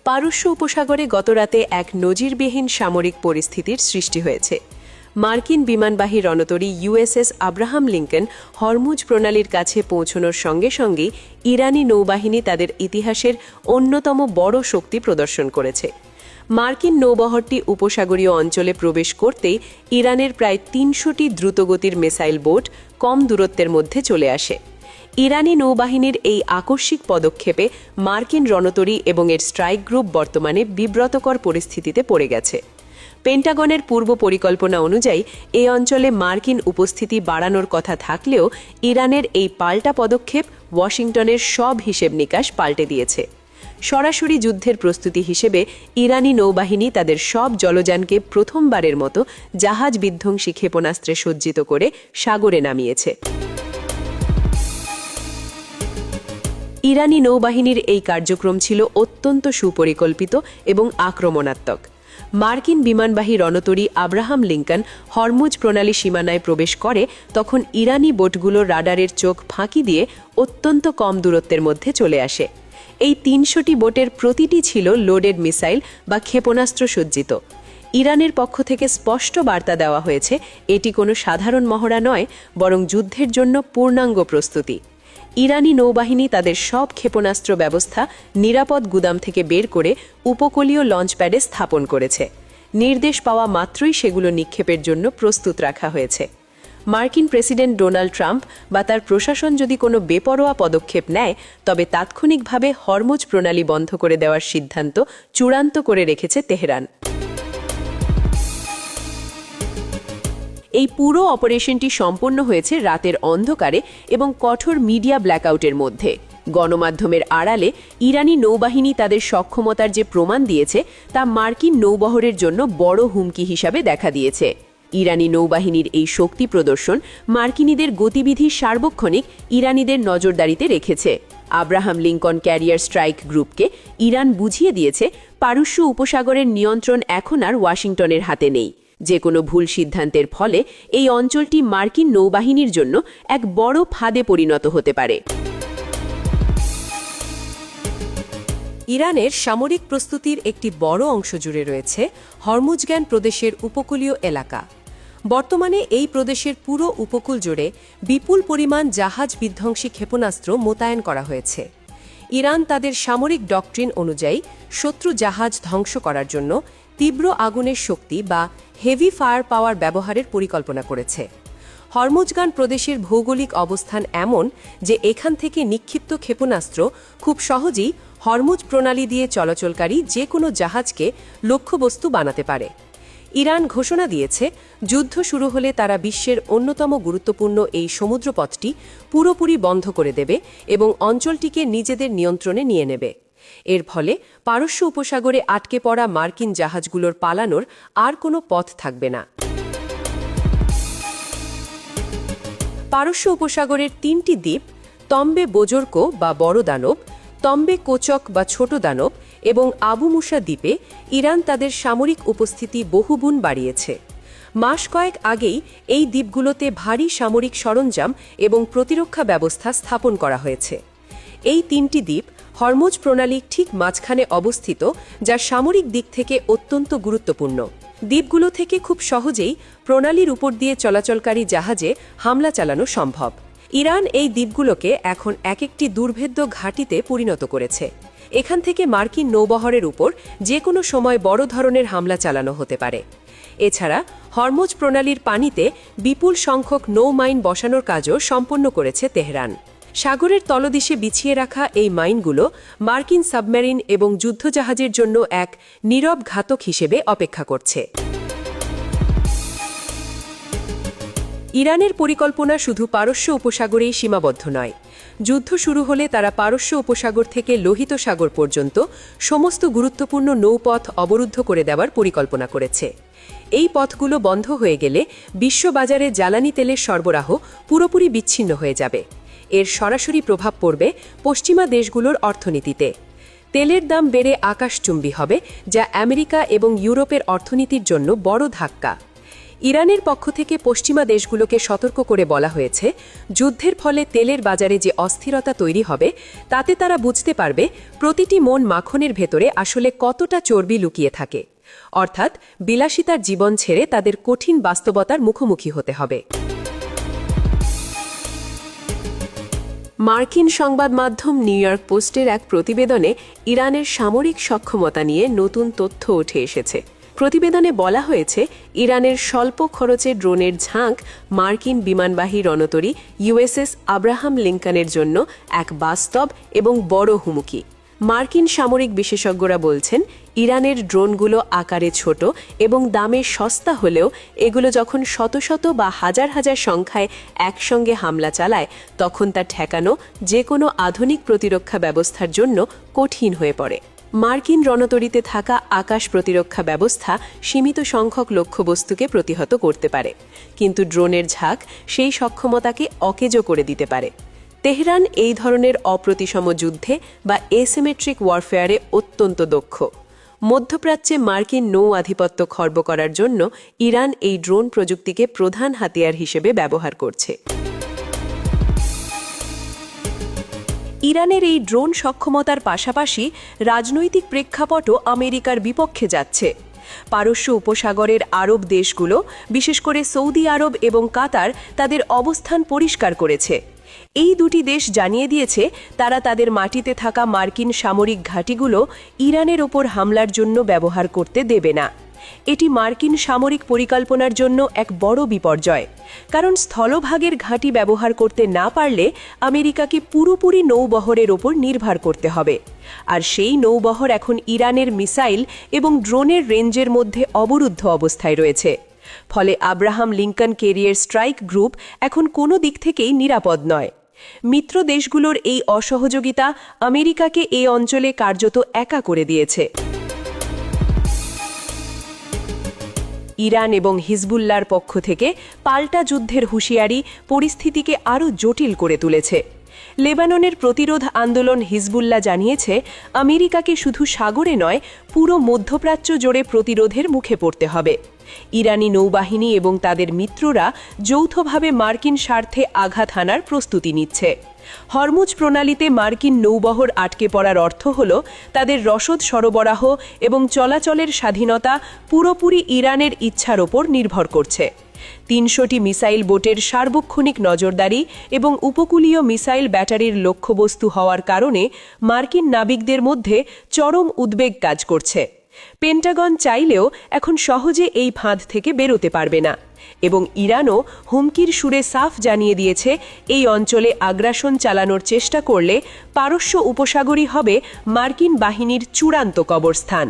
পারস্য উপসাগরে গতরাতে এক নজিরবিহীন সামরিক পরিস্থিতির সৃষ্টি হয়েছে। মার্কিন বিমানবাহী রণতরী ইউএসএস আব্রাহাম লিঙ্কন হরমুজ প্রণালীর কাছে পৌঁছানোর সঙ্গে সঙ্গেই ইরানি নৌবাহিনী তাদের ইতিহাসের অন্যতম বড় শক্তি প্রদর্শন করেছে। মার্কিন নৌবহরটি উপসাগরীয় অঞ্চলে প্রবেশ করতেই ইরানের প্রায় ৩০০টি দ্রুতগতির মিসাইল বোট কম দূরত্বের মধ্যে চলে আসে। ইরানি নৌবাহিনীর এই আকস্মিক পদক্ষেপে মার্কিন রণতরী এবং এর স্ট্রাইক গ্রুপ বর্তমানে বিব্রতকর পরিস্থিতিতে পড়ে গেছে। পেন্টাগনের পূর্ব পরিকল্পনা অনুযায়ী এই অঞ্চলে মার্কিন উপস্থিতি বাড়ানোর কথা থাকলেও ইরানের এই পাল্টা পদক্ষেপ ওয়াশিংটনের সব হিসেব নিকাশ পাল্টে দিয়েছে। সরাসরি যুদ্ধের প্রস্তুতি হিসেবে ইরানি নৌবাহিনী তাদের সব জলযানকে প্রথমবারের মতো জাহাজ বিধ্বংসী ক্ষেপণাস্ত্রে সজ্জিত করে সাগরে নামিয়েছে। ইরানি নৌবাহিনীর এই কার্যক্রম ছিল অত্যন্ত সুপরিকল্পিত এবং আক্রমণাত্মক। মার্কিন বিমানবাহী রণতরী আব্রাহাম লিঙ্কন হরমুজ প্রণালী সীমানায় প্রবেশ করে তখন ইরানি বোটগুলো রাডারের চোখ ফাঁকি দিয়ে অত্যন্ত কম দূরত্বের মধ্যে চলে আসে। এই ৩০০টি বোটের প্রতিটি ছিল লোডেড মিসাইল বা ক্ষেপণাস্ত্র সজ্জিত। ইরানের পক্ষ থেকে স্পষ্ট বার্তা দেওয়া হয়েছে এটি কোনো সাধারণ মহড়া নয়, বরং যুদ্ধের জন্য পূর্ণাঙ্গ প্রস্তুতি। ইরানি নৌবাহিনী তাদের সব ক্ষেপণাস্ত্র ব্যবস্থা নিরাপদ গুদাম থেকে বের করে উপকূলীয় লঞ্চপ্যাডে স্থাপন করেছে। নির্দেশ পাওয়া মাত্রই সেগুলো নিক্ষেপের জন্য প্রস্তুত রাখা হয়েছে। মার্কিন প্রেসিডেন্ট ডোনাল্ড ট্রাম্প বা তার প্রশাসন যদি কোনো বেপরোয়া পদক্ষেপ নেয়, তবে তাৎক্ষণিকভাবে হরমুজ প্রণালী বন্ধ করে দেওয়ার সিদ্ধান্ত চূড়ান্ত করে রেখেছে তেহরান। এই পুরো অপারেশনটি সম্পন্ন হয়েছে রাতের অন্ধকারে এবং কঠোর মিডিয়া ব্ল্যাকআউটের মধ্যে। গণমাধ্যমের আড়ালে ইরানি নৌবাহিনী তাদের সক্ষমতার যে প্রমাণ দিয়েছে তা মার্কিন নৌবহরের জন্য বড় হুমকি হিসাবে দেখা দিয়েছে। ইরানি নৌবাহিনীর এই শক্তি প্রদর্শন মার্কিনীদের গতিবিধি সার্বক্ষণিক ইরানিদের নজরদারিতে রেখেছে। আব্রাহাম লিঙ্কন ক্যারিয়ার স্ট্রাইক গ্রুপকে ইরান বুঝিয়ে দিয়েছে পারস্য উপসাগরের নিয়ন্ত্রণ এখন আর ওয়াশিংটনের হাতে নেই। যে কোনো ভুল সিদ্ধান্তের ফলে এই অঞ্চলটি মার্কিন নৌবাহিনীর জন্য এক বড় ফাঁদে পরিণত হতে পারে। ইরানের সামরিক প্রস্তুতির একটি বড় অংশ জুড়ে রয়েছে হরমুজগান প্রদেশের উপকূলীয় এলাকা। বর্তমানে এই প্রদেশের পুরো উপকূল জুড়ে বিপুল পরিমাণ জাহাজ বিধ্বংসী ক্ষেপণাস্ত্র মোতায়েন করা হয়েছে। ইরান তাদের সামরিক ডকট্রিন অনুযায়ী শত্রু জাহাজ ধ্বংস করার জন্য তীব্র আগুনের শক্তি বা হেভি ফায়ার পাওয়ার ব্যবহারের পরিকল্পনা করেছে। হরমুজগান প্রদেশের ভৌগোলিক অবস্থান এমন যে এখান থেকে নিক্ষিপ্ত ক্ষেপণাস্ত্র খুব সহজেই হরমুজ প্রণালী দিয়ে চলাচলকারী যে কোনো জাহাজকে লক্ষ্যবস্তু বানাতে পারে। ইরান ঘোষণা দিয়েছে যুদ্ধ শুরু হলে তারা বিশ্বের অন্যতম গুরুত্বপূর্ণ এই সমুদ্রপথটি পুরোপুরি বন্ধ করে দেবে এবং অঞ্চলটিকে নিজেদের নিয়ন্ত্রণে নিয়ে নেবে। এর ফলে পারস্য উপসাগরে আটকে পড়া মার্কিন জাহাজগুলোর পালানোর আর কোনো পথ থাকবে না। পারস্য উপসাগরের ৩টি দ্বীপ তম্বে বোজর্কো বা বড় দানব, তম্বে কোচক বা ছোট দানব এবং আবু মুসা দ্বীপে ইরান তাদের সামরিক উপস্থিতি বহুগুণ বাড়িয়েছে। মাস কয়েক আগেই এই দ্বীপগুলোতে ভারী সামরিক সরঞ্জাম এবং প্রতিরক্ষা ব্যবস্থা স্থাপন করা হয়েছে। এই ৩টি দ্বীপ হরমুজ প্রণালীর ঠিক মাঝখানে অবস্থিত, যা সামরিক দিক থেকে অত্যন্ত গুরুত্বপূর্ণ। দ্বীপগুলো থেকে খুব সহজেই প্রণালীর উপর দিয়ে চলাচলকারী জাহাজে হামলা চালানো সম্ভব। ইরান এই দ্বীপগুলোকে এখন এক একটি দুর্ভেদ্য ঘাঁটিতে পরিণত করেছে। এখান থেকে মার্কিন নৌবহরের উপর যে কোনো সময় বড় ধরনের হামলা চালানো হতে পারে। এছাড়া হরমুজ প্রণালীর পানিতে বিপুল সংখ্যক নৌ মাইন বসানোর কাজও সম্পন্ন করেছে তেহরান। সাগরের তলদেশে বিছিয়ে রাখা এই মাইনগুলো মার্কিন সাবমেরিন এবং যুদ্ধজাহাজের জন্য এক নীরব ঘাতক হিসেবে অপেক্ষা করছে। ইরানের পরিকল্পনা শুধু পারস্য উপসাগরেই সীমাবদ্ধ নয়। যুদ্ধ শুরু হলে তারা পারস্য উপসাগর থেকে লোহিত সাগর পর্যন্ত সমস্ত গুরুত্বপূর্ণ নৌপথ অবরুদ্ধ করে দেওয়ার পরিকল্পনা করেছে। এই পথগুলো বন্ধ হয়ে গেলে বিশ্ববাজারে জ্বালানি তেলের সরবরাহ পুরোপুরি বিচ্ছিন্ন হয়ে যাবে। এর সরাসরি প্রভাব পড়বে পশ্চিমা দেশগুলোর অর্থনীতিতে। তেলের দাম বেড়ে আকাশচুম্বী হবে, যা আমেরিকা এবং ইউরোপের অর্থনীতির জন্য বড় ধাক্কা। ইরানের পক্ষ থেকে পশ্চিমা দেশগুলোকে সতর্ক করে বলা হয়েছে, যুদ্ধের ফলে তেলের বাজারে যে অস্থিরতা তৈরি হবে তাতে তারা বুঝতে পারবে প্রতিটি মন মাখনের ভেতরে আসলে কতটা চর্বি লুকিয়ে থাকে। অর্থাৎ বিলাসিতার জীবন ছেড়ে তাদের কঠিন বাস্তবতার মুখোমুখি হতে হবে। মার্কিন সংবাদ মাধ্যম নিউ ইয়র্ক পোস্টের এক প্রতিবেদনে ইরানের সামরিক সক্ষমতা নিয়ে নতুন তথ্য উঠে এসেছে। প্রতিবেদনে বলা হয়েছে, ইরানের স্বল্প খরচে ড্রোনের ঝাঁক মার্কিন বিমানবাহী রণতরী ইউএসএস আব্রাহাম লিঙ্কনের জন্য এক বাস্তব এবং বড় হুমকি। মার্কিন সামরিক বিশেষজ্ঞরা বলছেন, ইরানের ড্রোনগুলো আকারে ছোট এবং দামে সস্তা হলেও এগুলো যখন শত শত বা হাজার হাজার সংখ্যায় একসঙ্গে হামলা চালায় তখন তা ঠেকানো যে কোনো আধুনিক প্রতিরক্ষা ব্যবস্থার জন্য কঠিন হয়ে পড়ে। মার্কিন রণতরীতে থাকা আকাশ প্রতিরক্ষা ব্যবস্থা সীমিত সংখ্যক লক্ষ্যবস্তুকে প্রতিহত করতে পারে, কিন্তু ড্রোনের ঝাঁক সেই সক্ষমতাকে অকেজো করে দিতে পারে। তেহরান এই ধরনের অপ্রতিসম যুদ্ধে বা এসিমেট্রিক ওয়ারফেয়ারে অত্যন্ত দক্ষ। মধ্যপ্রাচ্যে মার্কিন নৌ আধিপত্য খর্ব করার জন্য ইরান এই ড্রোন প্রযুক্তিকে প্রধান হাতিয়ার হিসেবে ব্যবহার করছে। ইরানের এই ড্রোন সক্ষমতার পাশাপাশি রাজনৈতিক প্রেক্ষাপটও আমেরিকার বিপক্ষে যাচ্ছে। পারস্য উপসাগরের আরব দেশগুলো, বিশেষ করে সৌদি আরব এবং কাতার, তাদের অবস্থান পরিষ্কার করেছে। এই দুটি দেশ জানিয়ে দিয়েছে তারা তাদের মাটিতে থাকা মার্কিন সামরিক ঘাঁটিগুলো ইরানের ওপর হামলার জন্য ব্যবহার করতে দেবে না। এটি মার্কিন সামরিক পরিকল্পনার জন্য এক বড় বিপর্যয়, কারণ স্থলভাগের ঘাঁটি ব্যবহার করতে না পারলে আমেরিকাকে পুরোপুরি নৌবহরের ওপর নির্ভর করতে হবে, আর সেই নৌবহর এখন ইরানের মিসাইল এবং ড্রোনের রেঞ্জের মধ্যে অবরুদ্ধ অবস্থায় রয়েছে। ফলে Abraham Lincoln career strike group এখন কোনো দিক থেকেই নিরাপদ নয়। মিত্র দেশগুলোর এই অসহযোগিতা আমেরিকাকে এই অঞ্চলে কার্যত একা করে দিয়েছে। ইরান এবং হিজবুল্লাহর পক্ষ থেকে পাল্টা যুদ্ধের হুঁশিয়ারি পরিস্থিতিকে আরও জটিল করে তুলেছে। লেবাননের প্রতিরোধ আন্দোলন হিজবুল্লাহ জানিয়েছে, আমেরিকাকে শুধু সাগরে নয়, পুরো মধ্যপ্রাচ্য জুড়ে প্রতিরোধের মুখে পড়তে হবে। ইরানি নৌবাহিনী এবং তাদের মিত্ররা যৌথভাবে মার্কিন স্বার্থে আঘাত হানার প্রস্তুতি নিচ্ছে। হরমুজ প্রণালীতে মার্কিন নৌবহর আটকে পড়ার অর্থ হল তাদের রসদ সরবরাহ এবং চলাচলের স্বাধীনতা পুরোপুরি ইরানের ইচ্ছার ওপর নির্ভর করছে। ৩০০টি মিসাইল বোটের সার্বক্ষণিক নজরদারি এবং উপকূলীয় মিসাইল ব্যাটারির লক্ষ্যবস্তু হওয়ার কারণে মার্কিন নাবিকদের মধ্যে চরম উদ্বেগ কাজ করছে। পেন্টাগন চাইলেও এখন সহজে এই ফাঁদ থেকে বেরোতে পারবে না, এবং ইরানও হুমকির সুরে সাফ জানিয়ে দিয়েছে, এই অঞ্চলে আগ্রাসন চালানোর চেষ্টা করলে পারস্য উপসাগরই হবে মার্কিন বাহিনীর চূড়ান্ত কবরস্থান।